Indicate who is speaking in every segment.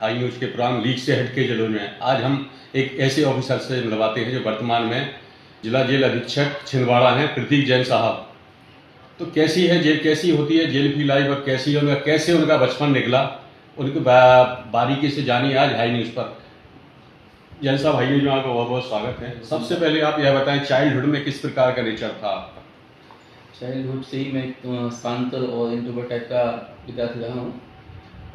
Speaker 1: आई news के programme leak से हटके जलोर में आज हम एक ऐसे ऑफिसर से मिलवाते हैं जो वर्तमान में जिला जेल अधीक्षक छिंदवाड़ा हैं, प्रतीक जैन साहब। तो कैसी है जेल, कैसी होती है जेल की लाइफ और कैसे उनका बचपन निकला, उनकी बारीकी से जानिए आज हाई न्यूज पर। जैन साहब, हाई न्यूज में आपका बहुत बहुत स्वागत है। सबसे पहले आप यह बताएं, चाइल्डहुड में किस प्रकार का नेचर था आपका?
Speaker 2: चाइल्डहुड से ही मैं एक शांत और इंट्रोवर्ट टाइप का विद्यार्थी रहा हूँ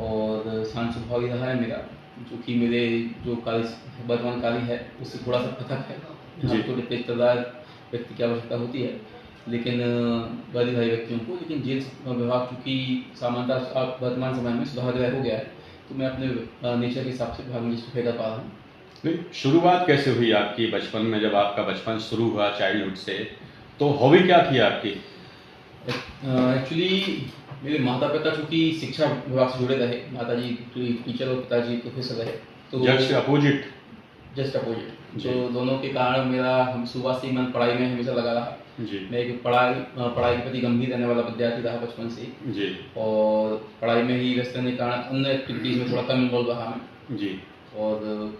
Speaker 2: और शांत स्वभाव ही रहा है मेरा, जो कि मेरे जो कार्य वर्तमान कार्य है उससे थोड़ा सा पृथक है। यहाँ थोड़े तेजतर्रार व्यक्ति की आवश्यकता होती है, लेकिन बधिरभाई व्यक्तियों को, लेकिन जेल विभाग चूँकि सामान्यतः वर्तमान समय में सुधार हो गया है, तो मैं अपने नेचर के हिसाब से विभाग में इस्तीफे कर पा रहा हूँ।
Speaker 1: नहीं, शुरुआत कैसे हुई आपकी बचपन में? जब आपका बचपन शुरू हुआ चाइल्डहुड से, तो हॉबी क्या थी आपकी?
Speaker 2: एक्चुअली मेरे माता पिता चूँकि शिक्षा विभाग से जुड़े रहे, माताजी टीचर और पिताजी प्रोफेसर रहे, तो
Speaker 1: जस्ट अपोजिट।
Speaker 2: तो दोनों के कारण मेरा हम सुबह से ही मन पढ़ाई में हमेशा लगा रहा जी। मैं एक पढ़ाई के प्रति गंभीर रहने वाला विद्यार्थी रहा बचपन से जी। और पढ़ाई में ही व्यस्त रहने के कारण अन्य एक्टिविटीज़ में थोड़ा कम इन्वॉल्व रहा मैं जी। और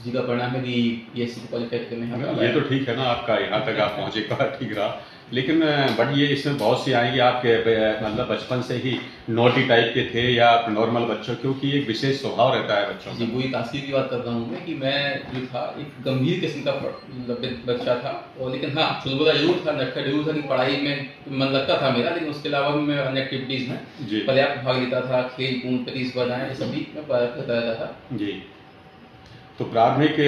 Speaker 2: जी का परिणाम है कि PSC क्वालिफाई करने
Speaker 1: ये तो ठीक है ना, आपका यहाँ तक आप पहुँचे का ठीक रहा, लेकिन बट ये इसमें बहुत सी आएंगे आपके मतलब बचपन से ही नोटी टाइप के थे या नॉर्मल बच्चों, क्योंकि एक विशेष स्वभाव रहता है बच्चों
Speaker 2: जी। वही तासीर की बात कर रहा हूँ मैं कि मैं जो था एक गंभीर किस्म का बच्चा था, और लेकिन हाँ चुलबुला जरूर था, नटखट जरूर था कि पढ़ाई में मन लगता था मेरा, लेकिन उसके अलावा भी मैं अन्य एक्टिविटीज़ में पर्याप्त भाग लेता था। खेल कूद प्रतिस्पर्धाएँ ये सभी मैं करता रहता था जी।
Speaker 1: तो प्राथमिक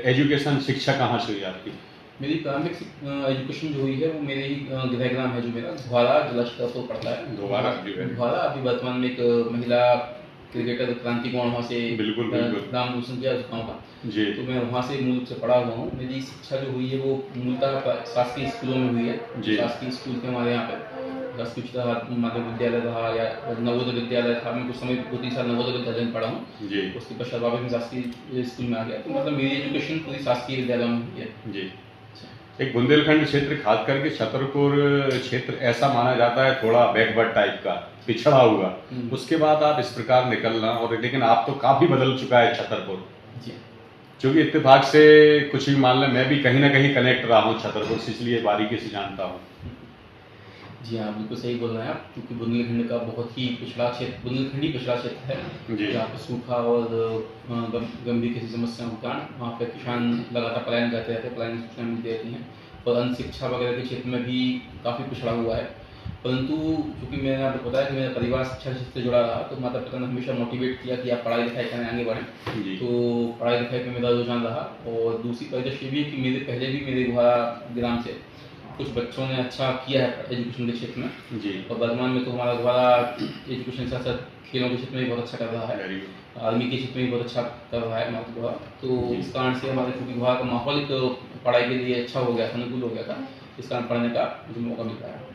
Speaker 1: एजुकेशन शिक्षा कहाँ से हुई आपकी?
Speaker 2: मेरी प्राथमिक एजुकेशन जो हुई है वो मेरे ही गृहग्राम है, जो मेरा घुआरा जिला तो पड़ता है। घुआरा अभी वर्तमान में एक महिला क्रिकेटर क्रांति कुमार वहाँ से नाम रोशन किया उस गाँव का जी। तो मैं वहाँ से मूल रूप से पढ़ा हुआ हूँ। मेरी शिक्षा जो हुई है वो मूलतः शासकीय स्कूलों में हुई है। शासकीय स्कूल के हमारे यहाँ पे कुछ माध्यमिक विद्यालय रहा या नवोदय विद्यालय था। मैं कुछ समय 2-3 साल नवोदय विद्यालय में पढ़ा हूँ, उसके पश्चात वापस में शासकीय स्कूल में आ गया। तो मतलब मेरी एजुकेशन पूरी शासकीय विद्यालय में हुई है जी।
Speaker 1: एक बुंदेलखंड क्षेत्र खास करके छतरपुर क्षेत्र ऐसा माना जाता है थोड़ा बैकवर्ड टाइप का, पिछड़ा हुआ। उसके बाद आप इस प्रकार निकलना, और लेकिन आप तो काफी बदल चुका है छतरपुर जी। क्योंकि इत्तेफाक से कुछ भी मान लें, मैं भी कहीं ना कहीं कनेक्ट रहा हूँ छतरपुर से, इसलिए बारीकी से जानता हूँ।
Speaker 2: जी हाँ, बिल्कुल सही बोल रहे हैं आप, क्योंकि बुंदेलखंड का बहुत ही पिछड़ा क्षेत्र, बुंदेलखंड ही पिछड़ा क्षेत्र है जहाँ पे सूखा और गंभीर किसी समस्या के कारण वहाँ पे किसान लगातार पलायन करते रहते हैं, पलायन की सूचना मिलती रहती हैं, और अन्य शिक्षा वगैरह के क्षेत्र में भी काफ़ी पिछड़ा हुआ है। परंतु चूँकि मैंने आपको बताया कि मेरा परिवार शिक्षा क्षेत्र से जुड़ा रहा, तो माता पिता ने हमेशा मोटिवेट किया कि आप पढ़ाई लिखाई करने आगे बढ़ें, तो पढ़ाई लिखाई पे मेरा रुझान रहा। और दूसरी परिदृश्य भी है कि मेरे पहले भी मेरे घुआरा ग्राम से कुछ बच्चों ने अच्छा किया है एजुकेशन के क्षेत्र में जी। और वर्तमान में तो हमारा घुआरा एजुकेशन के साथ साथ खेलों के क्षेत्र में भी बहुत अच्छा कर रहा है, आर्मी के क्षेत्र में भी बहुत अच्छा कर रहा है हमारा घुआरा। तो इस कारण से हमारे चूँकि घुआरा का माहौल पढ़ाई के लिए अच्छा हो गया था, अनुकूल हो गया था, इस कारण पढ़ने का मुझे मौका मिल रहा है।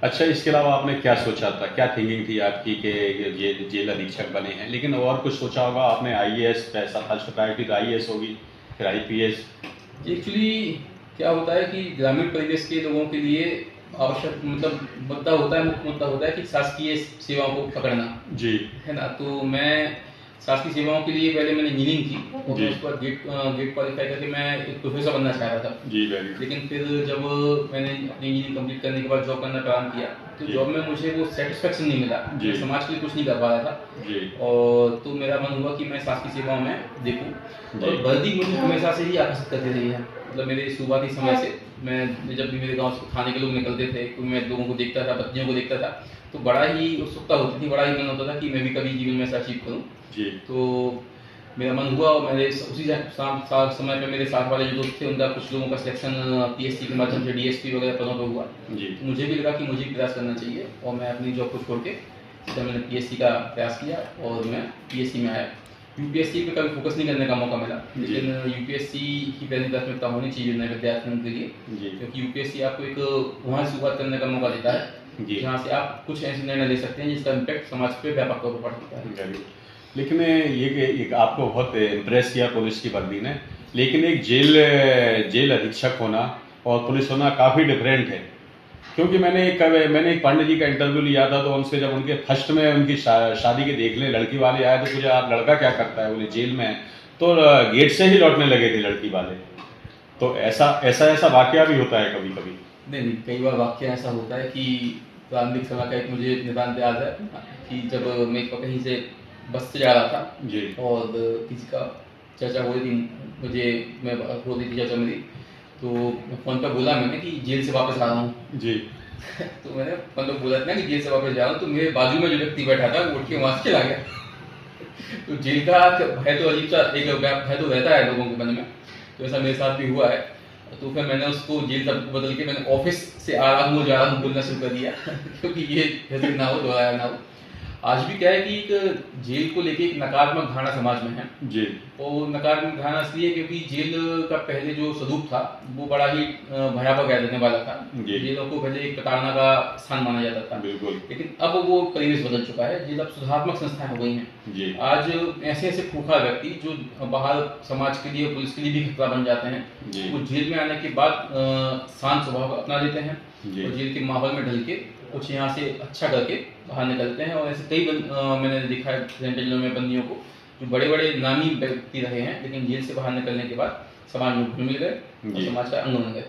Speaker 1: अच्छा, इसके अलावा आपने क्या सोचा था, क्या थिंकिंग थी आपकी कि जेल अधीक्षक बने हैं, लेकिन और कुछ सोचा होगा आपने? IAS पैसा फर्स्ट प्रायोरिटी तो IAS होगी, फिर IPS।
Speaker 2: एक्चुअली क्या होता है कि ग्रामीण परिवेश के लोगों के लिए आवश्यक मतलब मुद्दा होता है, मुख्य मुद्दा होता है कि शासकीय सेवाओं को पकड़ना जी, है ना। तो मैं शासकीय सेवाओं के लिए पहले मैंने इंजीनियरिंग की और उसके बाद गेट क्वालिफाई करके मैं एक प्रोफेसर बनना चाह रहा था जी। लेकिन फिर जब मैंने अपनी इंजीनियरिंग कंप्लीट करने के बाद जॉब करना प्रारंभ किया, तो जॉब में मुझे वो सेटिस्फेक्शन नहीं मिला, मैं समाज के लिए कुछ नहीं कर पा रहा था जी। और तो मेरा मन हुआ कि मैं शासकीय सेवाओं में देखूँ, और वर्दी मुझे हमेशा से ही आकर्षित करती रही है। मतलब मेरे शुरुआती समय से मैं जब भी मेरे गांव से खाने के लोग निकलते थे तो मैं लोगों को देखता था, बच्चियों को देखता था, तो बड़ा ही उत्सुकता होती थी, बड़ा ही मन होता था कि मैं भी कभी जीवन में ऐसा अचीव करूं जी। तो मेरा मन हुआ, और मेरे उसी समय पे मेरे साथ वाले जो दोस्त थे उनका कुछ लोगों का सिलेक्शन PSC के माध्यम से DSP वगैरह पदों पर हुआ जी। तो मुझे भी लगा कि मुझे प्रयास करना चाहिए, और मैं अपनी जॉब को छोड़ के मैंने PSC का प्रयास किया और मैं PSC में आया। UPSC पे कभी फोकस नहीं करने का मौका मिला, लेकिन UPSC की पहली प्राथमिकता होनी चाहिए नए विद्यार्थियों के लिए, क्योंकि UPSC आपको एक वहाँ शुरुआत करने का मौका देता है जहाँ से आप कुछ ऐसे निर्णय ले सकते हैं जिसका इम्पैक्ट समाज पे व्यापक तौर पर पड़ सकता है।
Speaker 1: लेकिन ये आपको बहुत इम्प्रेस किया पुलिस की वर्दी ने, लेकिन एक जेल अधीक्षक होना और पुलिस होना काफ़ी डिफरेंट है। क्योंकि मैंने एक पंडित जी का इंटरव्यू लिया था, तो उनसे जब उनके फर्स्ट में उनकी शादी के देखने लड़की वाले आए, तो मुझे आप लड़का क्या करता है, बोले जेल में है। तो गेट से ही लौटने लगे थे लड़की वाले। तो ऐसा वाकया भी होता है कभी कभी?
Speaker 2: नहीं, कई बार वाकया ऐसा होता है कि प्रारंभिक समय का एक मुझे निदान याद है कि जब मैं कहीं से बस से जा रहा था
Speaker 1: जी।
Speaker 2: और किसी का चर्चा हो रही थी, मैं हो रही थी चर्चा मेरी, तो फोन पर बोला मैंने कि जेल से वापस आ रहा हूँ
Speaker 1: जी।
Speaker 2: तो मैंने फोन पर बोला था कि जेल से वापस जा रहा हूँ, तो मेरे बाजू में जो व्यक्ति बैठा था वो उठ के वहां से चला गया तो जेल का भय तो अजीब सा एक भय तो रहता है लोगों के मन में, तो ऐसा मेरे साथ भी हुआ है। तो फिर मैंने उसको जेल तक बदल के मैंने ऑफिस से आ रहा हूँ जा रहा हूँ बोलना शुरू कर दिया क्योंकि ये ऐसे ना हो, दोहराया ना हो। आज भी क्या है कि एक जेल को लेके एक नकारात्मक धारणा समाज में है
Speaker 1: जी।
Speaker 2: और नकारात्मक धारणा इसलिए क्योंकि जेल का पहले जो स्वरूप था वो बड़ा ही भयावह कह देने वाला था। जेलों को पहले एक प्रताड़ना का स्थान माना जाता था,
Speaker 1: बिल्कुल।
Speaker 2: लेकिन अब वो परिवेश बदल चुका है। जेल अब सुधारात्मक संस्थाएं हो गई हैं। आज ऐसे ऐसे खूंखार व्यक्ति जो बाहर समाज के लिए पुलिस के लिए भी खतरा बन जाते हैं, वो जेल में आने के बाद शांत स्वभाव अपना लेते हैं और जेल के माहौल में ढल के कुछ यहाँ से अच्छा करके बाहर निकलते हैं। और ऐसे कई मैंने देखा है जेलों में बंदियों को जो बड़े बड़े नामी व्यक्ति रहे हैं, लेकिन जेल से बाहर निकलने के बाद समाज में घुल मिल गए और समाज का अंग बन गए।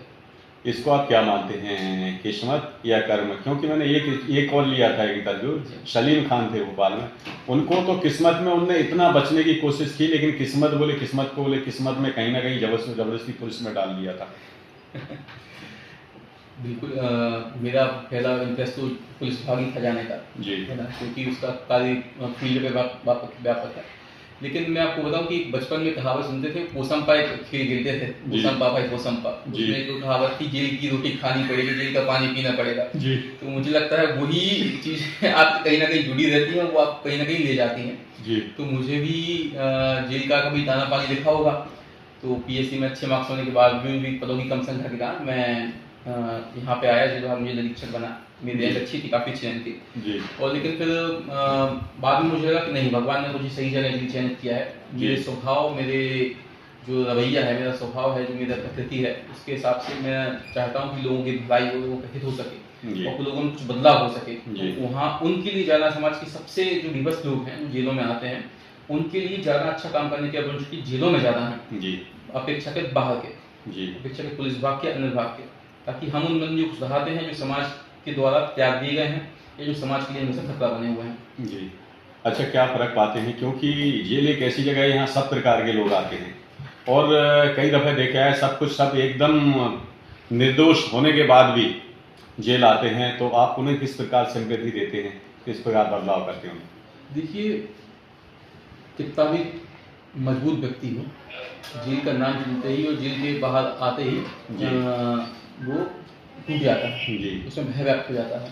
Speaker 1: इसको आप क्या मानते हैं, किस्मत या कर्म? क्योंकि मैंने एक कॉल लिया था एक इंटरव्यू, सलीम खान थे भोपाल में, उनको तो किस्मत में उनने इतना बचने की कोशिश की, लेकिन किस्मत में कहीं ना कहीं जबरदस्ती पुलिस में डाल दिया था
Speaker 2: बिल्कुल। मेरा पहला इंटरेस्ट तो पुलिस विभाग ही था जाने का, है ना, क्योंकि उसका कार्य फील्ड पे व्यापक है। लेकिन मैं आपको बताऊं कि बचपन में कहावत सुनते थे, पोसमपा एक खेल खेलते थे, पोसमपा भाई पोसमपा, उसमें एक कहावत थी, जेल की रोटी खानी पड़ेगी, जेल का पानी पीना पड़ेगा। तो मुझे लगता है वही चीज आप कहीं ना कहीं जुड़ी रहती है, वो आप कहीं ना कहीं ले जाती हैं। तो मुझे भी जेल का कभी दाना पानी लिखा होगा, तो पीएससी में अच्छे मार्क्स होने के बाद भी पदों की कम संख्या के कारण मैं यहाँ पे आया, जो मुझे निरीक्षक बना। मेरी रैंक अच्छी थी, काफ़ी अच्छी रैंक थी और लेकिन फिर बाद में मुझे लगा कि नहीं, भगवान ने मुझे सही जगह के चयनित किया है। मेरे स्वभाव, मेरे जो रवैया है, मेरा स्वभाव है, जो मेरा प्रकृति है, उसके हिसाब से मैं चाहता हूँ कि लोगों की भलाई हो, लोगों का हित हो सके और लोगों में कुछ बदलाव हो सके। तो वहाँ उनके लिए ज़्यादा समाज के सबसे जो विवश लोग हैं, जेलों में आते हैं, उनके लिए ज़्यादा अच्छा काम करने की अपॉर्चुनिटी जेलों में ज़्यादा है अपेक्षाकृत बाहर के, अपेक्षाकृत पुलिस विभाग के, अन्य विभाग के, ताकि हम उन बंदियों को सुधारते हैं जो समाज के द्वारा त्याग दिए गए हैं या जो समाज के लिए हमेशा खतरा बने हुए हैं।
Speaker 1: जी। अच्छा, क्या फर्क पाते हैं, क्योंकि जेल एक ऐसी जगह है यहाँ सब प्रकार के लोग आते हैं और कई दफ़े देखा है सब एकदम निर्दोष होने के बाद भी जेल आते हैं, तो आप उन्हें किस प्रकार सिंपैथी देते हैं, किस प्रकार बदलाव करते हैं?
Speaker 2: देखिए, कितना भी मजबूत व्यक्ति हो, जेल का नाम सुनते ही और जेल के बाहर आते ही वो टूट जाता है, उसमें भय व्याप्त हो जाता है।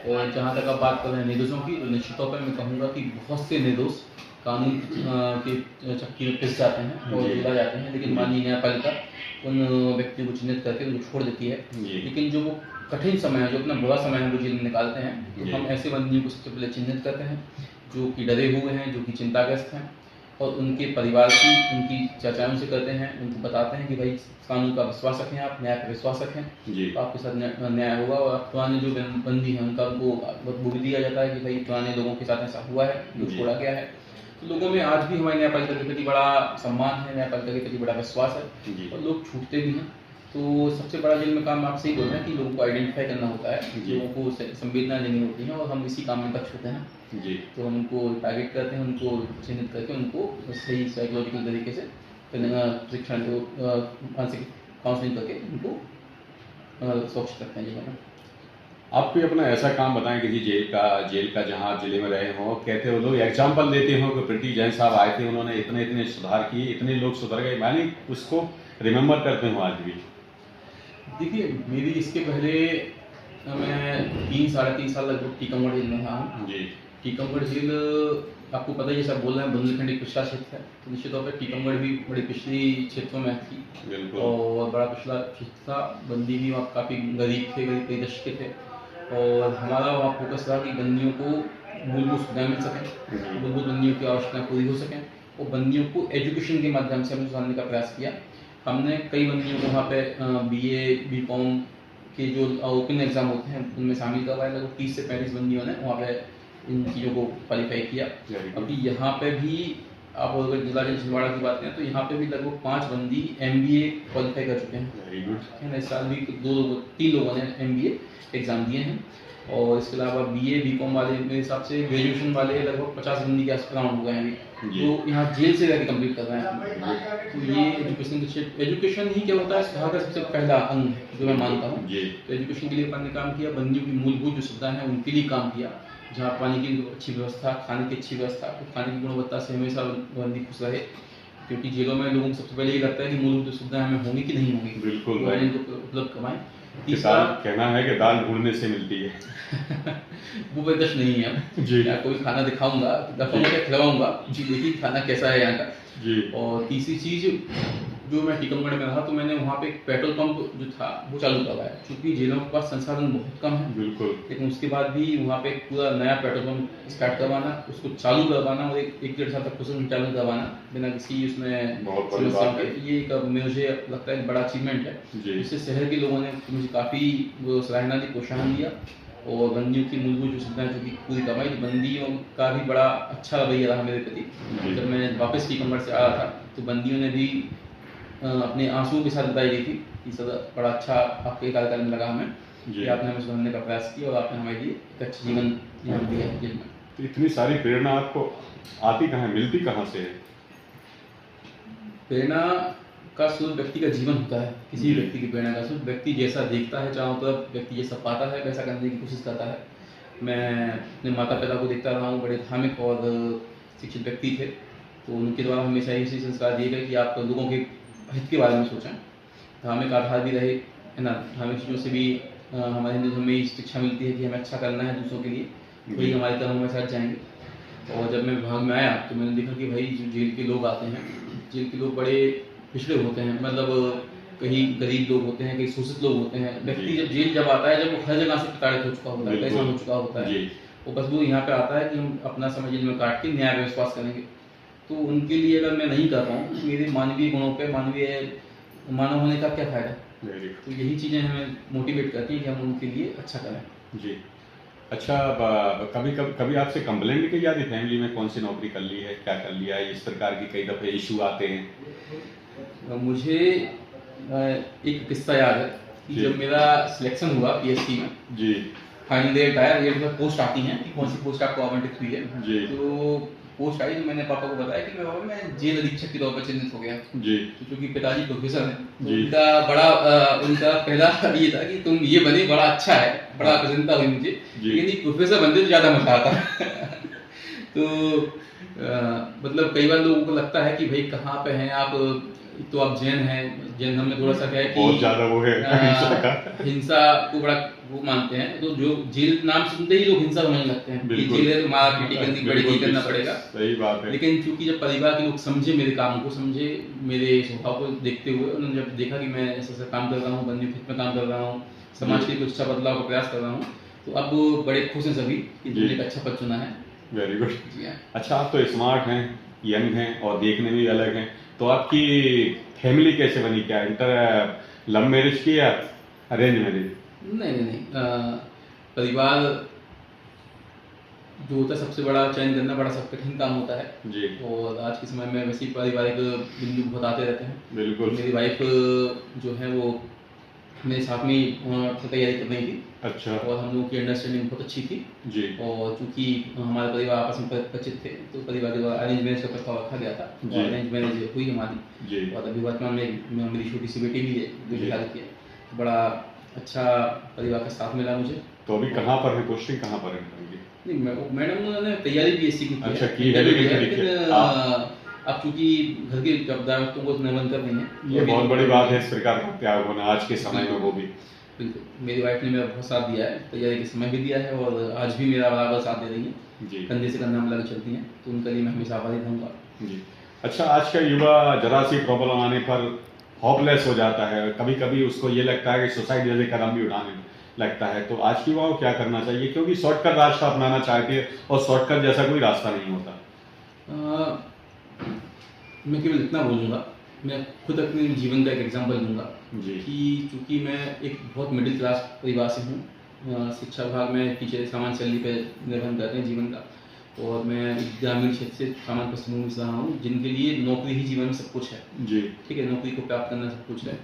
Speaker 2: और जहाँ तक आप बात कर रहे हैं निर्दोषों की, तो निश्चित तौर पर मैं कहूँगा कि बहुत से निर्दोष कानून के चक्की में पिस जाते हैं और जेला जाते हैं, लेकिन माननीय न्यायपालिका उन व्यक्तियों को चिन्हित करके उनको छोड़ देती है। लेकिन जो वो कठिन समय है, जो अपना बुरा समय है, वो जेल में निकालते हैं, तो हम ऐसे बंदियों को सबसे पहले चिन्हित करते हैं जो कि डरे हुए हैं, जो कि चिंताग्रस्त हैं, और उनके परिवार की उनकी चर्चाएं उनसे करते हैं, उनको बताते हैं कि भाई कानून का विश्वास रखें, आप न्याय का विश्वास रखें, तो आपके साथ न्याय होगा। और पुराने जो बंदी हैं उनका उनको वो भी दिया जाता है कि भाई पुराने लोगों के साथ ऐसा हुआ है, जो छोड़ा गया है। तो लोगों में आज भी हमारे न्यायपालिका के प्रति बड़ा सम्मान है, न्यायपालिका के प्रति बड़ा विश्वास है और लोग छूटते भी हैं। तो सबसे बड़ा जेल में काम आपसे ही बोल रहे हैं कि लोगों को आइडेंटिफाई करना होता है, लोगों को संवेदना लेनी होती है, और हम इसी काम में दक्ष होते हैं। तो हम उनको टारगेट करते हैं, उनको चिन्हित करके उनको सही साइकोलॉजिकल तरीके से प्रशिक्षण मानसिक काउंसलिंग करके उनको सुरक्षित रखते हैं जीवन में।
Speaker 1: आप कोई अपना ऐसा काम बताएं किसी जेल का जहाँ आप जिले में रहे हो, कहते हो लोग एग्जाम्पल देते हो कि प्रीति जैन साहब आए थे, उन्होंने इतने सुधार किए, इतने लोग सुधर गए, मैंने उसको रिमेम्बर करते हो आज भी?
Speaker 2: देखिए, मेरी इसके पहले मैं 3-3.5 साल लगभग टीकमगढ़ जेल में रहा हूँ। टीकमगढ़ जेल आपको पता ही, सब बोल रहे हैं, बुंदेलखंड एक पिछड़ा क्षेत्र है, तो निश्चित तौर पर टीकमगढ़ भी बड़ी पिछड़ी क्षेत्रों में थी और बड़ा पिछड़ा क्षेत्र था। बंदी भी वहाँ काफ़ी गरीब थे, करीब कई दशक के थे, और हमारा वहाँ फोकस रहा कि बंदियों को मूलभूत सुविधाएं मिल सकें, मूलभूत बंदियों की आवश्यकताएं पूरी हो सकें, और बंदियों को एजुकेशन के माध्यम से हमने सुधारने का प्रयास किया। हमने कई बंदियों को वहाँ पे BA BCom के जो ओपन एग्ज़ाम होते हैं उनमें शामिल करवाए। लगभग 30 से 35 बंदियों ने वहाँ पे इन चीज़ों को क्वालिफाई किया। अभी यहाँ पे भी आप अगर जिला जज छिंदवाड़ा की बात करें तो यहाँ पे भी लगभग 5 बंदी MBA क्वालिफाई कर चुके हैं।
Speaker 1: वेरी गुड
Speaker 2: है ना। इस साल भी 3 लोगों ने MBA एग्ज़ाम दिए हैं। और इसके अलावा BA BCom वाले मेरे हिसाब से ग्रेजुएशन वाले लगभग 50 बंदी के आस राउंड हो गए हैं अभी, जो यहाँ जेल से रहकर कंप्लीट कर रहे हैं। तो ये एजुकेशन के क्षेत्र, एजुकेशन ही क्या होता है शहर का सबसे पहला अंग है जो मैं मानता हूँ। तो एजुकेशन के लिए अपन ने काम किया, बंदियों की मूलभूत जो सुविधाएं हैं उनके लिए काम किया, जहाँ पानी की अच्छी व्यवस्था, खाने की अच्छी व्यवस्था, तो खाने की गुणवत्ता से हमेशा बंदी खुश रहे, क्योंकि जेलों में लोगों को सबसे पहले ये लगता है कि मूलभूत सुविधाएं हमें होंगी कि नहीं होंगी।
Speaker 1: बिल्कुल
Speaker 2: तो इनको उपलब्ध करवाएं।
Speaker 1: तीसरा कहना है कि दाल ढूंढने से मिलती है।
Speaker 2: वो बर्दाश्त नहीं है जी। या कोई खाना दिखाऊंगा, दफा खिलवाऊंगा जी, देखिए खाना कैसा है यहाँ का जी। और तीसरी चीज़ जो मैं टीकमगढ़ में रहा तो मैंने वहाँ पे एक पेट्रोल पंप जो था वो चालू करवाया, क्योंकि जेलों के पास संसाधन बहुत कम है। बिल्कुल। लेकिन उसके बाद भी वहाँ पे पूरा नया पेट्रोल पंप स्टार्ट करवाना, उसको चालू करवाना और एक 1-1.5 साल तक संचालन करवाना बिना किसी उसमें समस्या के, ये एक मुझे लगता है बड़ा अचीवमेंट है। इससे शहर के लोगों ने मुझे काफ़ी सराहना दी, प्रोत्साहन दिया और बंदियों की मूलभूत जो सुविधाएं जो कि पूरी करवाई। बंदियों का भी बड़ा अच्छा रवैया रहा मेरे प्रति। जब मैं वापस टीकमगढ़ से आया था तो बंदियों ने भी अपने आंसुओं के साथ बताई गई थी कि सर बड़ा अच्छा आपके कार्यकाल में लगा हमें कि आपने हमें सुधारने का प्रयास किया और आपने हमारे लिए एक अच्छा जीवन यहाँ दिया है जेल में।
Speaker 1: तो इतनी सारी प्रेरणा आपको आती कहाँ, मिलती कहाँ से है?
Speaker 2: प्रेरणा का स्रोत व्यक्ति का जीवन होता है। किसी व्यक्ति की प्रेरणा का स्रोत व्यक्ति जैसा देखता है चारों तरफ, व्यक्ति जैसा पाता है वैसा करने की कोशिश करता है। मैं अपने माता पिता को देखता रहा हूँ, बड़े धार्मिक और शिक्षित व्यक्ति थे, तो उनके द्वारा हमेशा ऐसे संस्कार दिए गए कि आप लोगों के हित के बारे में सोचें। धार्मिक आधार भी रहे, है ना। धार्मिक चीज़ों से भी हमारे हिंदू धर्म में शिक्षा मिलती है कि हमें अच्छा करना है दूसरों के लिए, वही हमारे कर्मों में साथ जाएंगे। और जब मैं विभाग में आया तो मैंने देखा कि भाई जो जेल के लोग आते हैं, जेल के लोग बड़े पिछड़े होते हैं, मतलब कहीं गरीब लोग होते हैं, कहीं शोषित लोग होते हैं। व्यक्ति जब जेल जब आता है, जब वो हर जगह से प्रताड़ित हो चुका होता है, परेशान हो चुका होता है, वो बस वो यहाँ पे आता है कि हम अपना समय जेल में काट के न्याय विश्वास करेंगे। तो उनके लिए अगर मैं नहीं कर पाऊँ तो मेरे मानवीय गुणों पे, मानवीय मानव होने का क्या फायदा। तो यही चीज़ें हमें मोटिवेट करती हैं कि हम उनके लिए अच्छा करें
Speaker 1: जी। अच्छा, कभी आपसे कंप्लेंट भी की जाती है फैमिली में, कौन सी नौकरी कर ली है, क्या कर लिया है, इस प्रकार की कई दफ़े इशू आते हैं?
Speaker 2: मुझे एक किस्सा याद है कि जब मेरा सिलेक्शन हुआ PSC में जी, फाइनल डेट आया, ये पोस्ट आती हैं कि कौन सी पोस्ट आपको आवंटित हुई है जी। तो पोस्ट आई तो मैंने पापा को बताया कि मैं जेल अधीक्षक के तौर पर चिन्हित हो गया जी। तो क्योंकि पिताजी प्रोफेसर हैं, तो उनका पहला ये था कि तुम ये बने, बड़ा अच्छा है, बड़ा प्रसन्नता हुई मुझे, लेकिन प्रोफेसर बनते तो ज़्यादा मजा आता। तो मतलब कई बार लोगों को लगता है कि भाई कहाँ पे हैं आप, तो आप जैन हैं, जैन धर्म में थोड़ा सा क्या है कि
Speaker 1: बहुत ज्यादा वो है
Speaker 2: हिंसा को बड़ा वो मानते हैं, तो जो जेल नाम सुनते ही लोग हिंसा होने लगते हैं कि जेल है तो मार पीटी करनी पड़ेगी, करना पड़ेगा।
Speaker 1: सही बात है।
Speaker 2: लेकिन चूंकि जब परिवार के लोग समझे मेरे काम को, समझे मेरे स्वभाव को देखते हुए, उन्होंने जब देखा कि मैं ऐसा काम कर रहा हूँ, बंदियों के हित में काम कर रहा हूँ, समाज के लिए कुछ अच्छा बदलाव का प्रयास कर रहा हूँ, तो अब बड़े खुश हैं सभी कि तुमने एक अच्छा पद चुना है।
Speaker 1: वेरी गुड जी। अच्छा, आप तो स्मार्ट हैं, यंग हैं और देखने में भी अलग हैं, तो आपकी फैमिली कैसे बनी? क्या लव मैरिज की या अरेंज मैरिज?
Speaker 2: नहीं, परिवार जो होता है सबसे बड़ा चयन करना बड़ा सब कठिन काम होता है जी। और आज के समय में वैसे ही पारिवारिक बिंदु बहुत आते रहते हैं। बिल्कुल। मेरी वाइफ जो है वो मेरे साथ में तैयारी कर रही थी। अच्छा। और हम लोगों की अंडरस्टैंडिंग बहुत अच्छी थी जी। और चूंकि हमारे परिवार आपस में परिचित थे तो परिवार के द्वारा अरेंज मैरिज का प्रस्ताव रखा गया था और अरेंज मैरिज हुई हमारी जी। और अभी वर्तमान में मेरी छोटी सी बेटी भी है जो शादी की है। बड़ा अच्छा परिवार का साथ मिला मुझे।
Speaker 1: तो अभी कहाँ पर है पोस्टिंग, कहाँ पर है?
Speaker 2: नहीं, मैडम ने तैयारी BSc की है।
Speaker 1: अच्छा, की है, लेकिन
Speaker 2: अब चूंकि घर के जवाबदारियों को निरंतर नहीं है,
Speaker 1: ये बहुत बड़ी बात है इस प्रकार का त्याग होना आज के समय में। वो भी
Speaker 2: बिल्कुल मेरी वाइफ ने मेरा बहुत साथ दिया है, तैयारी के समय भी दिया है और आज भी मेरा बराबर साथ दे रही है जी। कंधे से कंधा मिलाकर चलती हैं, तो उनके लिए मैं हमेशा आभारी रहूँगा
Speaker 1: जी। अच्छा, आज का युवा जरा सी प्रॉब्लम आने पर होपलेस हो जाता है, कभी कभी उसको ये लगता है कि सुसाइड जैसे कदम भी उठाने लगता है, तो आज की युवा को क्या करना चाहिए? क्योंकि शॉर्टकट रास्ता अपनाना चाहते हैं और शॉर्टकट जैसा कोई रास्ता नहीं होता।
Speaker 2: मैं केवल इतना बोलूँगा, मैं खुद अपने जीवन का एक एग्जांपल दूंगा
Speaker 1: जी।
Speaker 2: कि चूँकि मैं एक बहुत मिडिल क्लास परिवार से हूँ, शिक्षा विभाग में टीचर सामान्य सैलरी पर निर्भर करते हैं जीवन का, और मैं एक ग्रामीण क्षेत्र से सामान्य पृष्ठभूमि से रहा हूँ जिनके लिए नौकरी ही जीवन में सब कुछ है।
Speaker 1: जी।
Speaker 2: ठीक है, नौकरी को प्राप्त करना सब कुछ है।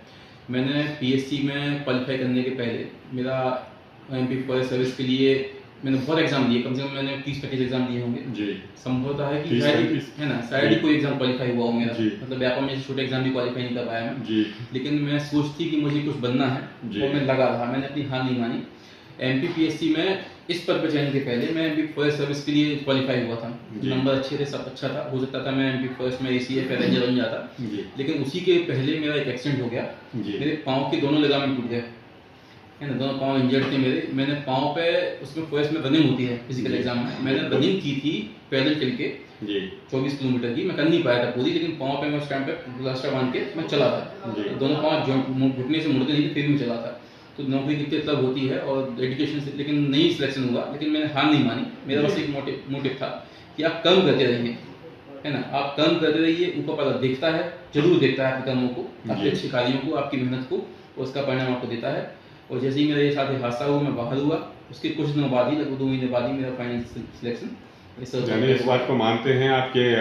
Speaker 2: मैंने पीएससी में क्वालिफाई करने के पहले मेरा एमपी फॉरेस्ट सर्विस के लिए मैंने बहुत एग्जाम दिए, कम से कम मैंने 30-25 एग्जाम दिए होंगे
Speaker 1: जी।
Speaker 2: संभवतः है कि
Speaker 1: 30
Speaker 2: शायद है ना, शायद ही कोई एग्जाम क्वालिफाई हुआ हो मेरा,
Speaker 1: जी।
Speaker 2: मतलब व्यापम में छोटे एग्जाम भी क्वालिफाई नहीं कर पाया मैं
Speaker 1: जी।
Speaker 2: लेकिन मैं सोच थी कि मुझे कुछ बनना है और मैं लगा रहा, मैंने अपनी हार नहीं मानी। एमपीपीएससी में इस पद पर जाने के पहले मैं एमपी फॉरेस्ट सर्विस के लिए क्वालिफाई हुआ था, नंबर अच्छे थे, सब अच्छा था, हो सकता था मैं एमपी फॉरेस्ट में एसीएफ या रेंजर बन जाता, लेकिन उसी के पहले मेरा एक एक्सीडेंट हो गया। मेरे पाँव के दोनों लिगामेंट टूट गए, है ना, दोनों पाँव इंजर्ड थे मेरे। मैंने पाँव पे, उसमें फॉरेस्ट में रनिंग होती है फिजिकल एग्जाम में, मैंने रनिंग की थी पैदल चल के 24 किलोमीटर की, मैं कर नहीं पाया था पूरी, लेकिन पाँव पे मैं उस टाइम पे प्लास्टर बांध के मैं चला था, दोनों पाँव घुटने से मुड़ते नहीं थे फिर भी चला था। तो नौकरी की तलब होती है और डेडिकेशन से, लेकिन नहीं सिलेक्शन हुआ, लेकिन मैंने हार नहीं मानी। मेरा बस एक मोटिव था कि आप कर्म करते रहिए, है ना, आप कर्म करते रहिए, ऊपर वाला देखता है, जरूर देखता है आपके कर्मों को, आपके अच्छे कार्यों को, आपकी मेहनत को, और उसका परिणाम आपको देता है। और जैसे ही मेरे साथ हादसा हुआ, मैं बाहर हुआ, उसके कुछ दिनों बाद ही, लगभग 2 महीने बाद ही मेरा फाइनल सिलेक्शन।
Speaker 1: यानी इस बात को मानते हैं आपके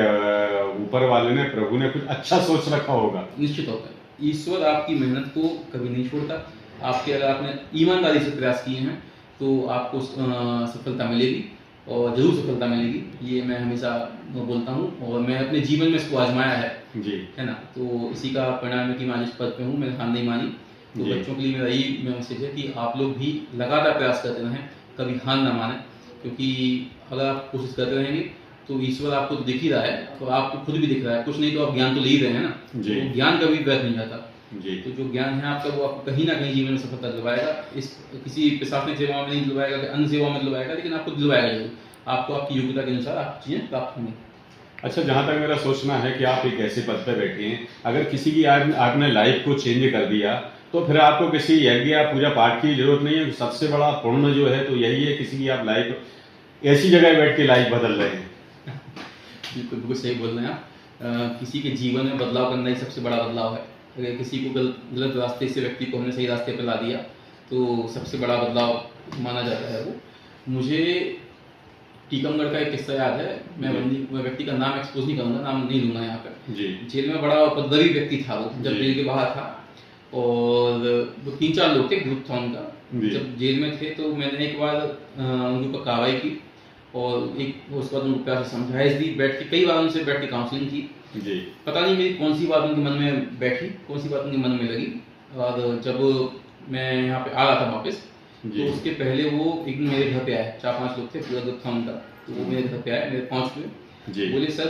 Speaker 1: ऊपर वाले ने, प्रभु ने कुछ अच्छा सोच रखा होगा।
Speaker 2: निश्चित होता है, ईश्वर आपकी मेहनत को कभी नहीं छोड़ता। आपके, अगर आपने ईमानदारी से प्रयास किए हैं तो आपको सफलता मिलेगी, और जरूर सफलता मिलेगी, ये मैं हमेशा बोलता हूँ, और मैं अपने जीवन में इसको आजमाया है
Speaker 1: जी,
Speaker 2: है ना। तो इसी का परिणाम है कि मैं आज इस पद पे हूँ, मैंने हार नहीं मानी। तो बच्चों के लिए मेरा यही मैसेज है कि आप लोग भी लगातार प्रयास करते रहें, कभी हार ना माने, क्योंकि अगर आप कोशिश करते रहेंगे तो ईश्वर आपको तो दिख ही रहा है, तो आपको खुद भी दिख रहा है, कुछ नहीं तो आप ज्ञान तो ले ही रहे हैं ना, तो ज्ञान कभी व्यर्थ नहीं जाता जी। तो जो ज्ञान है आपका, वो आपको कहीं ना कहीं जीवन में सफलता दिलवाएगा, इस किसी प्रशासनिक सेवा में नहीं दिलवाएगा, अन्य सेवा में दिलवाएगा, लेकिन आपको दिलवाएगा जरूर, आपको आपकी योग्यता के अनुसार आप चीजें प्राप्त होंगी।
Speaker 1: अच्छा, जहाँ तक मेरा सोचना है कि आप एक ऐसे पद पर बैठे हैं, अगर किसी की आपने लाइफ को चेंज कर दिया, तो फिर आपको किसी यज्ञ या पूजा पाठ की जरूरत नहीं है। सबसे बड़ा पुण्य जो है तो यही है, किसी की आप लाइफ ऐसी जगह बैठ के लाइफ बदल रहे हैं।
Speaker 2: बिल्कुल सही बोल रहे हैं आप। किसी के जीवन में बदलाव करना ही सबसे बड़ा बदलाव है। अगर किसी को गलत रास्ते से व्यक्ति को हमने सही रास्ते पर ला दिया तो सबसे बड़ा बदलाव माना जाता है वो। मुझे टीकमगढ़ का एक किस्सा याद है, मैं व्यक्ति का नाम एक्सपोज नहीं करूंगा, नाम नहीं लूंगा यहाँ पर। जेल में बड़ा उपद्रवी व्यक्ति था वो, जब जेल के बाहर था, और वो 3-4 लोग थे, ग्रुप था उनका। जब जेल में थे तो मैंने एक बार उनके ऊपर कार्रवाई की, और एक उसके बाद उनको प्यार से समझाइश दी, बैठ के कई बार उनसे बैठ के काउंसलिंग की जी। पता नहीं मेरी कौन सी बात उनके मन में बैठी, कौन सी बात उनके मन में लगी, और जब मैं यहाँ पे आ रहा था वापस, तो उसके पहले वो एक दिन मेरे घर पे आए, 4-5 लोग थे, पूरा ग्रुप था उनका। तो वो मेरे घर पे आए, मेरे पहुँच हुए, बोले सर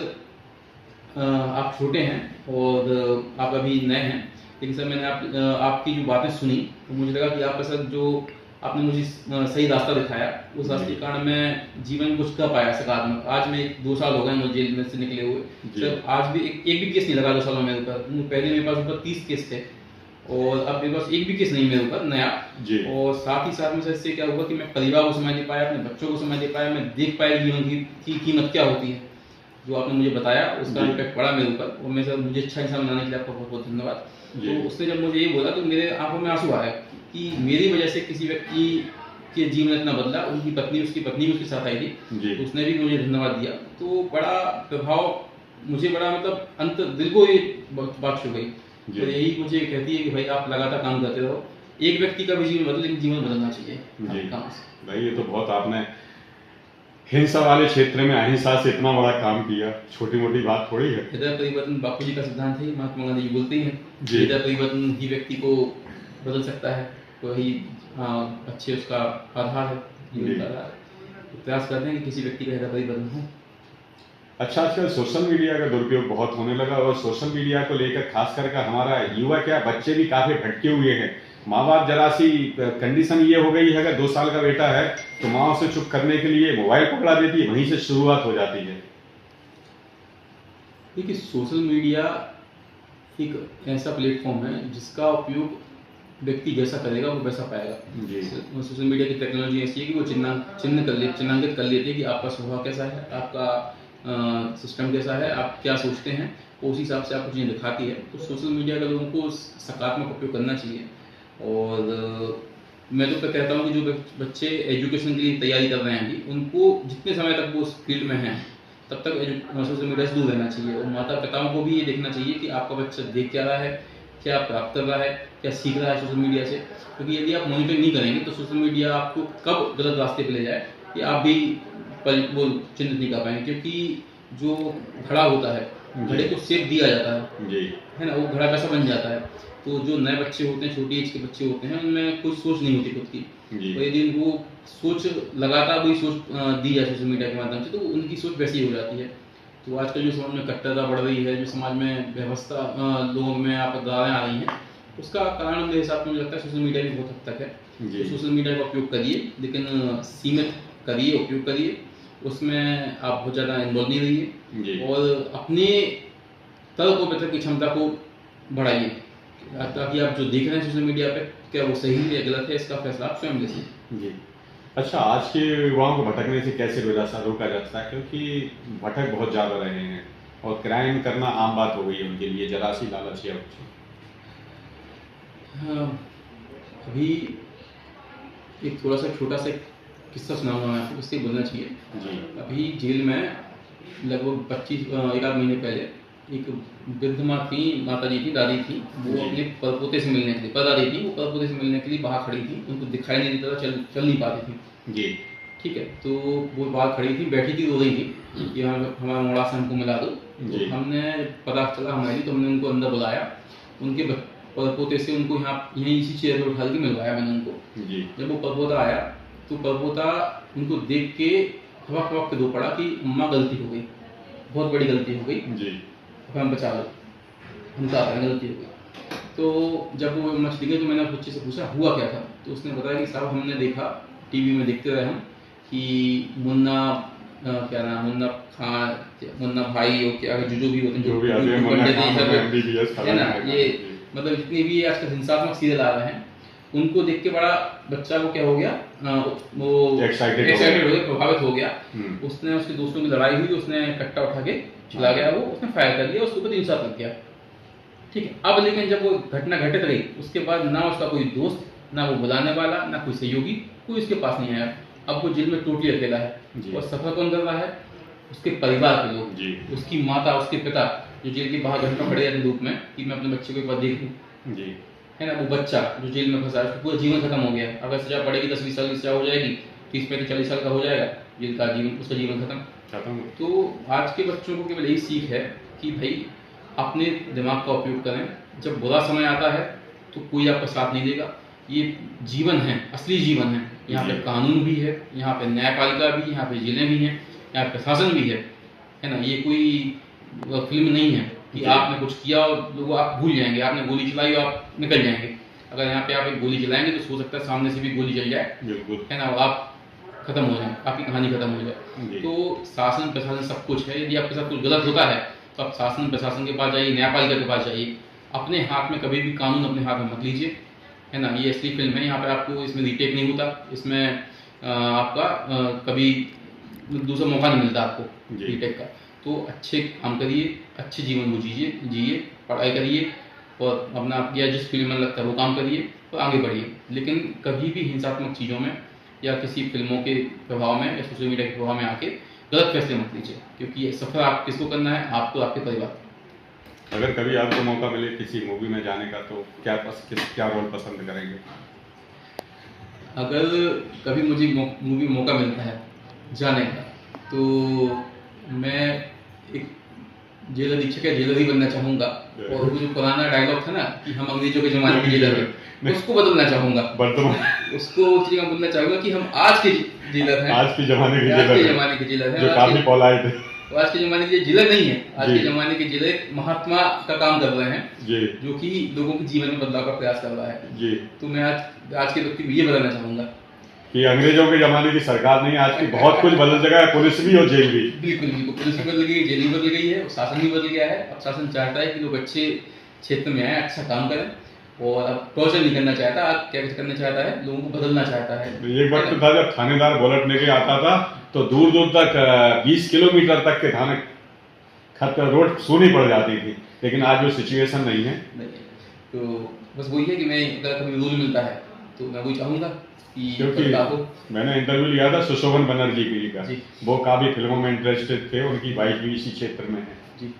Speaker 2: आप छोटे हैं और आप अभी नए हैं, लेकिन सर मैंने आपकी जो बातें सुनी तो मुझे लगा कि आपका सर जो आपने मुझे सही रास्ता दिखाया, उस रास्ते के कारण मैं जीवन में कुछ कर पाया सकारात्मक। आज मैं 2 साल हो गए मुझे जेल में से निकले हुए, सर आज भी एक भी केस नहीं लगा 2 सालों में मेरे ऊपर। पहले मेरे पास ऊपर 30 केस थे, और अब मेरे पास एक भी केस नहीं मेरे ऊपर नया। और साथ ही साथ में सर इससे क्या हुआ कि मैं परिवार को समय दे पाया, अपने बच्चों को समय दे पाया, मैं देख पाया जीवन की कीमत क्या होती है। जो आपने मुझे बताया उसका इम्पैक्ट पड़ा मेरे ऊपर, और मैं सर मुझे अच्छा इंसान बनाने के लिए आपका बहुत बहुत धन्यवाद। तो उसने जब मुझे ये बोला तो मेरे आंखों में आंसू आया कि मेरी वजह से किसी व्यक्ति के जीवन इतना बदला। उसकी पत्नी भी उसके साथ आई थी, तो उसने भी मुझे धन्यवाद दिया। तो बड़ा प्रभाव मुझे, बड़ा मतलब अंत दिल को ये बात छू गई। तो यही मुझे कहती है कि भाई आप लगातार काम करते रहो, एक व्यक्ति का भी जीवन बदले, लेकिन जीवन बदलना चाहिए काम से।
Speaker 1: भाई ये तो बहुत आपने हिंसा वाले क्षेत्र में अहिंसा से इतना बड़ा काम किया, छोटी मोटी बात थोड़ी है।
Speaker 2: हृदय परिवर्तन बापू जी का सिद्धांत है, महात्मा गांधी जी बोलते हैं, हृदय परिवर्तन ही व्यक्ति को बदल सकता है, वही अच्छे उसका आधार है, जीवन का आधार है। प्रयास करते हैं कि किसी व्यक्ति का हृदय परिवर्तन हो।
Speaker 1: अच्छा, आजकल सोशल मीडिया का दुरुपयोग बहुत होने लगा, और सोशल मीडिया को लेकर खास करके हमारा युवा क्या बच्चे भी काफी भटके हुए हैं। माँ बाप जरा सी कंडीशन ये हो गई है, अगर 2 साल का बेटा है तो माँ उसे चुप करने के लिए मोबाइल पकड़ा देती है, वहीं से शुरुआत हो जाती है।
Speaker 2: देखिए, सोशल मीडिया एक ऐसा प्लेटफॉर्म है जिसका उपयोग व्यक्ति जैसा करेगा वो वैसा पाएगा। सोशल मीडिया की टेक्नोलॉजी ऐसी है कि वो चिन्हांकित कर लेती है कि आपका स्वभाव कैसा है, आपका सिस्टम कैसा है, आप क्या सोचते हैं, उस हिसाब से आपको चीज़ें दिखाती है। तो सोशल मीडिया का लोगों को सकारात्मक उपयोग करना चाहिए। और मैं तो कहता हूँ कि जो बच्चे एजुकेशन के लिए तैयारी कर रहे हैं अभी, उनको जितने समय तक वो उस फील्ड में हैं तब तक सोशल मीडिया से दूर रहना चाहिए। और माता पिताओं को भी ये देखना चाहिए कि आपका बच्चा देख क्या रहा है, क्या प्राप्त कर रहा है, क्या सीख रहा है सोशल मीडिया से। क्योंकि यदि आप मॉनिटर नहीं करेंगे तो सोशल मीडिया आपको कब गलत रास्ते पे ले जाए ये आप भी वो चिन्हित नहीं कर पाएंगे। क्योंकि जो घड़ा होता है, घड़े को शेप दिया जाता है ना, वो घड़ा वैसा बन जाता है। तो जो नए बच्चे होते हैं, छोटी एज के बच्चे होते हैं, उनमें कोई सोच नहीं होती खुद की। तो यदि उनको सोच लगातार वही सोच दी जाए सोशल मीडिया के माध्यम से, तो उनकी सोच वैसी हो जाती है। तो आजकल जो समाज में कट्टरता बढ़ रही है, जो समाज में व्यवस्था लोगों में आपदाएँ आ रही हैं, उसका कारण मेरे हिसाब से मुझे लगता है सोशल मीडिया भी बहुत हद तक है। तो सोशल मीडिया का उपयोग करिए, लेकिन सीमित करिए, उपयोग करिए। उसमें आप बहुत ज़्यादा इन्वॉल्व नहीं रहिए और अपने तर्क और वितर्क की क्षमता को बढ़ाइए, ताकि आप जो देख रहे हैं सोशल मीडिया पे, क्या वो सही है या गलत है, इसका फैसला आप स्वयं ले सकें।
Speaker 1: जी। अच्छा, आज के युवाओं को भटकने से कैसे रोका जा सकता है? क्योंकि भटक बहुत ज़्यादा रहे हैं और क्राइम करना आम बात हो गई है उनके लिए, जरा सी लालच या कुछ।
Speaker 2: हाँ, अभी एक थोड़ा सा छोटा सा किस्सा सुनाऊंगा मैं आपको, इससे बोलना चाहिए।
Speaker 1: जी।
Speaker 2: अभी जेल में लगभग 25 एक आध महीने पहले एक वृद्ध माता जी थी, दादी थी, वो अपने परपोते से मिलने के लिए, परदादी थी, वो परपोते से मिलने के लिए बाहर खड़ी थी। उनको दिखाई नहीं देता था, चल नहीं पाती थी।
Speaker 1: जी।
Speaker 2: ठीक है, तो वो बाहर खड़ी थी, बैठी थी, रो रही थी कि हमारा मोड़ा से हमको मिला दो। तो हमने पता चला हमारी, तो हमने उनको अंदर बुलाया, उनके परपोते से उनको यहीं इसी चेयर पर उठा के मिलवाया मैंने उनको। जब वो परपोता आया तो परपोता उनको देख के हवा के दो पड़ा कि अम्मा गलती हो गई, बहुत बड़ी गलती हो गई, हम बचा लो, हमको आता है, गलती हो गई। तो जब वो मछली गई तो मैंने बच्चे से पूछा हुआ क्या था, तो उसने बताया कि साहब हमने देखा, टीवी में देखते रहे हम कि मुन्ना क्या नाम, मुन्ना भाई और क्या जो भी होते हैं, जो है ना, ये मतलब जितनी भी आजकल हिंसात्मक सीरियल आ रहे हैं, उनको देख के बड़ा बच्चा को क्या हो गया, वो एक्साइटेड हो गया, प्रभावित हो गया। उसने, उसके दोस्तों की लड़ाई हुई, उसने कट्टा उठा के चला गया, वो उसने फायर कर दिया, उसके ऊपर 3 साल लग गया। ठीक है, अब लेकिन जब वो घटना घटित रही, उसके बाद ना उसका कोई दोस्त, ना वो बुलाने वाला, ना कोई सहयोगी, कोई उसके पास नहीं आया। अब वो जेल में टोटली अकेला है। और सफर कौन कर रहा है? उसके परिवार के लोग, उसकी माता, उसके पिता, जो जेल के बाहर घंटों खड़े रहते धूप में कि मैं अपने बच्चे को एक बार देख लूं, है ना। वो बच्चा जो जेल में फंसा है, पूरा जीवन खत्म हो गया। अगर सजा पड़ेगी 10-20 साल की सजा हो जाएगी, 30-40 साल का हो जाएगा जेल का जीवन, उसका जीवन खत्म। तो आज के बच्चों को केवल यही सीख है कि भाई अपने दिमाग का उपयोग करें। जब बुरा समय आता है तो कोई आपका साथ नहीं देगा। ये जीवन है, असली जीवन है। यहाँ पे कानून भी है, यहाँ पे न्यायपालिका भी, यहाँ पे जेलें भी हैं, यहाँ प्रशासन भी है ना। ये कोई फिल्म नहीं है कि आपने कुछ किया और लोग आप भूल जाएंगे, आपने गोली चलाई और आप निकल जाएंगे। अगर यहाँ पे आप एक गोली चलाएंगे तो हो सकता है सामने से भी गोली चल जाए, है ना, आप खत्म हो जाए, आपकी कहानी खत्म हो जाए। तो शासन प्रशासन सब कुछ है। यदि आपके साथ कुछ गलत होता है तो आप शासन प्रशासन के पास जाइए, न्यायपालिका के पास जाइए। अपने हाथ में कभी भी कानून अपने हाथ में मत लीजिए, है ना। ये असली फिल्म है, यहाँ पे आपको इसमें रीटेक नहीं होता, इसमें आपका कभी दूसरा मौका नहीं मिलता आपको रीटेक का। तो अच्छे काम करिए, अच्छे जीवन को जिए, पढ़ाई करिए और अपना या जिस फील्ड में लगता है वो काम करिए और आगे बढ़िए। लेकिन कभी भी हिंसात्मक चीज़ों में या किसी फिल्मों के प्रभाव में या सोशल मीडिया के प्रभाव में आके गलत फैसले मत लीजिए, क्योंकि ये सफ़र आप किसको करना है, आपको, आपके परिवार।
Speaker 1: अगर कभी आपको मौका मिले किसी मूवी में जाने का तो क्या रोल पसंद करेंगे?
Speaker 2: अगर कभी मुझे मूवी मौका मिलता है जाने का तो मैं एक जेलर अधीक्षक या जेलर ही बनना चाहूँगा। और वो जो पुराना डायलॉग था ना कि हम अंग्रेजों के ज़माने के जेलर हैं, उसको बदलना चाहूँगा। उसको उस जगह बोलना चाहूँगा कि हम आज के जेलर हैं,
Speaker 1: आज के ज़माने के जेलर हैं,
Speaker 2: जो
Speaker 1: काफ़ी पोलाइट है।
Speaker 2: तो आज के ज़माने के जेलर नहीं है, आज के ज़माने के जेलर महात्मा का काम कर रहे हैं, जो कि लोगों के जीवन में बदलाव का प्रयास कर रहा है। तो मैं आज के व्यक्ति को ये बताना चाहूँगा
Speaker 1: कि अंग्रेजों के ज़माने की सरकार नहीं, आज की बहुत कुछ बदल जगह है, पुलिस भी और जेल भी।
Speaker 2: बिल्कुल, पुलिस भी बदल गई, जेल भी बदल गई है, शासन भी बदल गया है। अब शासन चाहता है कि लोग अच्छे क्षेत्र में आए, अच्छा काम करें, और अब टॉर्चर नहीं करना चाहता। अब क्या करना चाहता है, लोगों को बदलना चाहता है।
Speaker 1: एक वक्त था जब थानेदार बुलेट लेके आता था तो दूर दूर तक 20 किलोमीटर तक के धान खत रोड सोनी पड़ जाती थी, लेकिन आज वो सिचुएशन नहीं है।
Speaker 2: तो बस वही है कि मैं अगर कभी रोल मिलता है तो मैं वही चाहूँगा कि
Speaker 1: क्योंकि मैंने इंटरव्यू लिया था सुशोभन बनर्जी जी का, वो काफी फिल्मों में इंटरेस्टेड थे, उनकी वाइफ भी इसी क्षेत्र में है जी।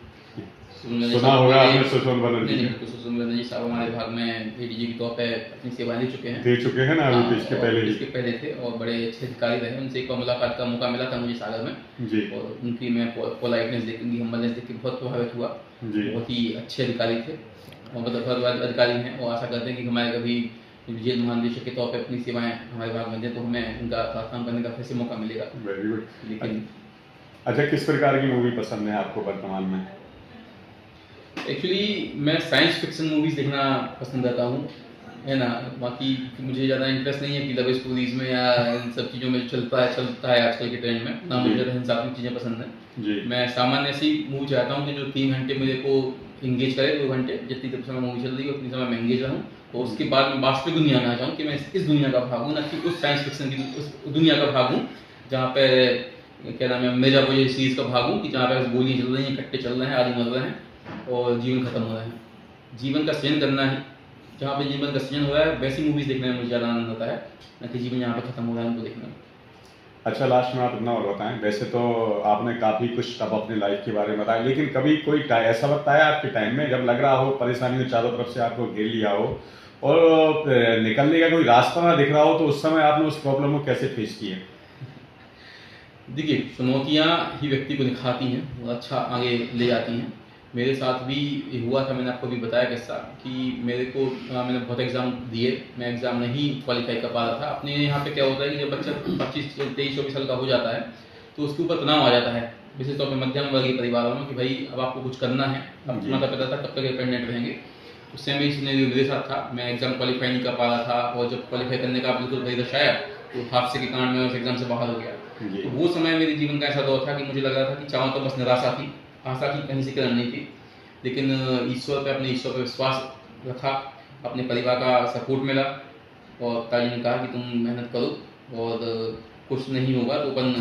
Speaker 1: सुना होगा आपने सुशोभन बनर्जी जी?
Speaker 2: सुशोभन बनर्जी साहब हमारे विभाग में एडीजी के तौर पे अपनी सेवाएं दे चुके हैं
Speaker 1: ना, अभी इसके
Speaker 2: पहले थे और बड़े अच्छे अधिकारी रहे। उनसे एक मुलाकात का मौका मिला था मुझे सागर में जी, और उनकी मैं पोलाइटनेस देख, उनकी हम्बलनेस देख के बहुत प्रभावित हुआ जी। बहुत ही अच्छे अधिकारी थे और मतलब अधिकारी हैं, और आशा करते हैं कि हमारे कभी जेल महानिदेशक के तौर पे अपनी सेवाएं हमारे विभाग में दें तो हमें उनका साथ काम करने का फिर से मौका मिलेगा।
Speaker 1: Very good.
Speaker 2: लेकिन
Speaker 1: अच्छा, किस प्रकार की मूवी पसंद है आपको वर्तमान में?
Speaker 2: एक्चुअली मैं साइंस फिक्शन मूवीज देखना पसंद करता हूँ, है ना। बाकी मुझे ज़्यादा इंटरेस्ट नहीं है कि लव स्टोरीज में या इन सब चीज़ों में चलता है आजकल के ट्रेंड में, ना मुझे ज़्यादा हिंसात्मक चीज़ें पसंद हैं। मैं सामान्य सी मूवी चाहता हूँ कि जो 3 घंटे मेरे को इंगेज करे, 2 घंटे जितनी देर समय मूवी चल रही है उतनी समय मैं इंगेज रहूँ, और उसके बाद मैं वास्तविक दुनिया में आ जाऊँ कि मैं इस दुनिया का भाग हूँ, ना कि उस साइंस फिक्शन की उस दुनिया का भाग हूँ जहाँ पे क्या नाम है मिर्जापुर सीरीज का भाग हूँ कि जहाँ पे गोलियाँ चल रही हैं, कट्टे चल रहे हैं, आदमी मर रहे हैं और जीवन खत्म हो रहा है। जीवन का सृजन करना है, जहाँ पे जीवन का सृजन हो रहा है वैसी मूवीज देखने में मुझे ज़्यादा आनंद आता है, न कि जीवन जहाँ पे खत्म हो रहा है उनको देखने में।
Speaker 1: अच्छा, लास्ट में आप इतना और बताएं, वैसे तो आपने काफ़ी कुछ अब अपनी लाइफ के बारे में बताया, लेकिन कभी कोई ऐसा वक्त आया आपके टाइम में जब लग रहा हो परेशानी ने चारों तरफ से आपको घेर लिया हो और निकलने का कोई रास्ता ना दिख रहा हो, तो उस समय आपने उस प्रॉब्लम को कैसे फेस किया?
Speaker 2: देखिए, चुनौतियाँ ही व्यक्ति को दिखाती हैं और अच्छा आगे ले जाती हैं। मेरे साथ भी हुआ था, मैंने आपको भी बताया किस्सा कि मेरे को मैंने बहुत एग्ज़ाम दिए, मैं एग्ज़ाम नहीं क्वालिफाई कर पा रहा था। अपने यहाँ पे क्या होता है कि जब बच्चा 25, 23, 24 साल का हो जाता है तो उसके ऊपर तनाव आ जाता है, विशेष तौर पर मध्यम वर्गीय परिवारों में, कि भाई अब आपको कुछ करना है। अब माता पिता था कब तक डिपेंडेंट रहेंगे। उस समय भी मेरे साथ था, मैं एग्ज़ाम क्वालिफाई नहीं कर पा रहा था, और जब क्वालिफाई करने का बिल्कुल वही दशा आया तो हादसे के कारण मैं उस एग्ज़ाम से बाहर हो गया। तो वो समय मेरे जीवन का ऐसा दौर था कि मुझे लग रहा था कि चारों तरफ बस निराशा थी, आशा की कहीं से किरण नहीं थी। लेकिन ईश्वर पे अपने ईश्वर पे विश्वास रखा, अपने परिवार का सपोर्ट मिला, और पिताजी ने कहा कि तुम मेहनत करो और कुछ नहीं होगा तो अपन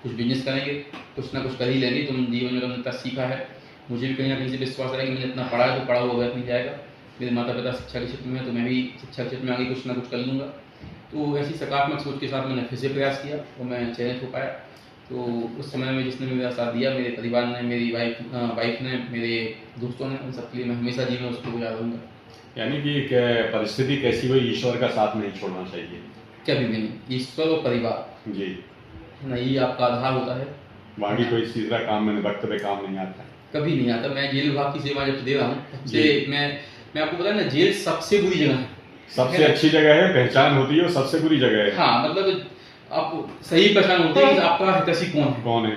Speaker 2: कुछ बिजनेस करेंगे, कुछ ना कुछ कर ही लेंगे। तुम जीवन में तुमने इतना सीखा है, मुझे भी कहीं ना कहीं से विश्वास है कि मैंने इतना पढ़ा है तो पढ़ा हुआ व्यर्थ नहीं जाएगा। मेरे माता पिता शिक्षा के क्षेत्र में है तो मैं भी शिक्षा के क्षेत्र में आगे कुछ ना कुछ कर लूँगा। तो ऐसी सकारात्मक सोच के साथ मैंने फिर से प्रयास किया और मैं चयनित हो पाया। तो उस समय में जिसने मेरा साथ दिया, मेरे परिवार ने, मेरी वाइफ ने, मेरे दोस्तों ने, उन सबके लिए मैं हमेशा जीवन उसको गुजार रहूँगा।
Speaker 1: यानी कि परिस्थिति कैसी हुई, ईश्वर का साथ नहीं छोड़ना चाहिए
Speaker 2: कभी भी नहीं। ईश्वर और परिवार जी ना, ये आपका आधार होता है।
Speaker 1: बाकी कोई तीसरा काम में वक्त पे काम नहीं आता,
Speaker 2: कभी नहीं आता। मैं जेल विभाग की सेवा जब दे रहा हूँ सबसे, मैं आपको बताया ना, जेल सबसे बुरी जगह है,
Speaker 1: सबसे अच्छी जगह है, पहचान होती है, और सबसे बुरी जगह है।
Speaker 2: हाँ, मतलब आप सही पहचान होती है कि आपका हितैषी कौन है।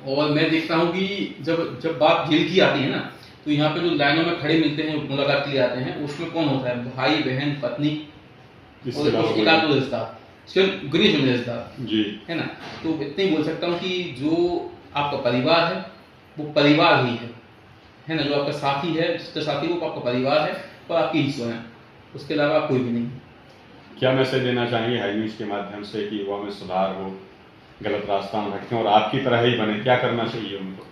Speaker 2: और मैं देखता हूँ कि जब बात जेल की आती है ना, तो यहाँ पे जो लाइनों में खड़े मिलते हैं, मुलाकात के लिए आते हैं, उसमें कौन होता है? भाई, बहन, पत्नी और एक आध रिश्ता, सिर्फ गिने चुने रिश्ता जी, है ना। तो इतने ही बोल सकता हूँ कि जो आपका परिवार है वो परिवार ही है ना। जो आपका साथी है, साथी, वो आपका परिवार है और आपके ईश्वर है, उसके अलावा कोई भी नहीं।
Speaker 1: क्या मैसेज देना चाहिए हाई न्यूज़ के माध्यम से कि युवा में सुधार हो, गलत रास्ता में भटकें और आपकी तरह ही बने? क्या करना चाहिए उनको?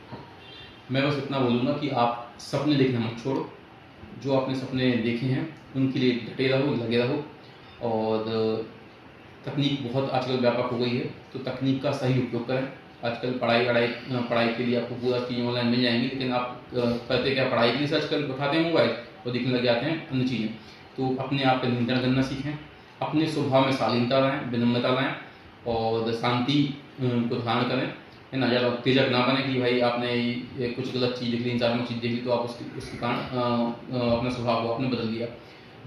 Speaker 2: मैं बस इतना बोलूँगा कि आप सपने देखना मत छोड़ो, जो आपने सपने देखे हैं उनके लिए डटे रहो, लगे रहो। और तकनीक बहुत आजकल व्यापक हो गई है, तो तकनीक का सही उपयोग करें। आजकल पढ़ाई के लिए आपको पूरा चीज़ें ऑनलाइन मिल जाएंगी, लेकिन आप करते क्या, पढ़ाई के लिए सर्च कर उठाते हैं मोबाइल और देखने लग जाते हैं अन्य चीज़ें। तो अपने आप पर नियंत्रण करना सीखें, अपने स्वभाव में शालीनता लाएँ, विनम्रता लाएँ और शांति को धारण करें, है ना। ज़्यादा उत्तेजक ना बने कि भाई आपने कुछ गलत चीज़ देख ली, हिंसात्मक चीज़ देख ली तो आप उसके कारण अपना स्वभाव को आपने बदल दिया।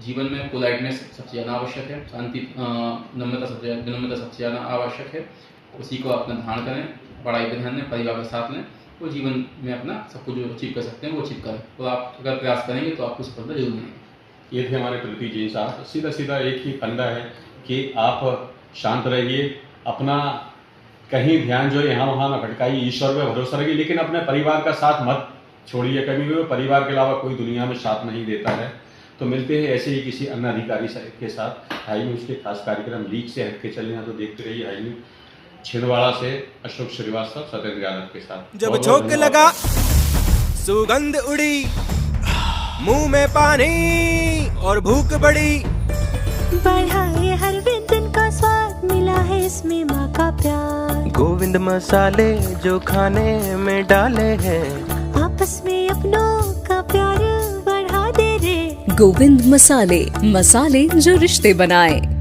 Speaker 2: जीवन में पोलाइटनेस सबसे ज़्यादा आवश्यक है, शांति, विनम्रता सबसे ज़्यादा आवश्यक है। उसी को अपना धारण करें, पढ़ाई पर ध्यान दें, परिवार का साथ लें, तो जीवन में अपना सब कुछ जो अचीव कर सकते हैं वो अचीव करें। और आप अगर प्रयास करेंगे तो आपको सफलता जरूर मिलेगी।
Speaker 1: ये थे हमारे प्रतीक जैन साहब। सीधा सीधा एक ही फंडा है कि आप शांत रहिए, अपना कहीं ध्यान जो है यहाँ वहाँ ना भटकाइए, ईश्वर पे भरोसा रखिए, लेकिन अपने परिवार का साथ मत छोड़िए कभी भी। परिवार के अलावा कोई दुनिया में साथ नहीं देता है। तो मिलते हैं ऐसे ही किसी अन्य अधिकारी के साथ हाई न्यूज़ के खास कार्यक्रम लीक से हट के चले हैं, तो देखते रहिए हाई न्यूज़। छिंदवाड़ा से अशोक श्रीवास्तव, सत्येंद्र यादव के साथ।
Speaker 3: जब
Speaker 1: बहुत-बहुत
Speaker 3: झोंक
Speaker 1: धन्यवाद।
Speaker 3: लगा सुगंध उड़ी, मुंह में पानी और भूख बढ़ी,
Speaker 4: बढ़ा है हर व्यंजन का स्वाद, मिला है इसमें माँ का प्यार।
Speaker 3: गोविंद मसाले जो खाने में डाले हैं,
Speaker 4: आपस में अपनों का प्यार बढ़ा दे रे।
Speaker 5: गोविंद मसाले, मसाले जो रिश्ते बनाए।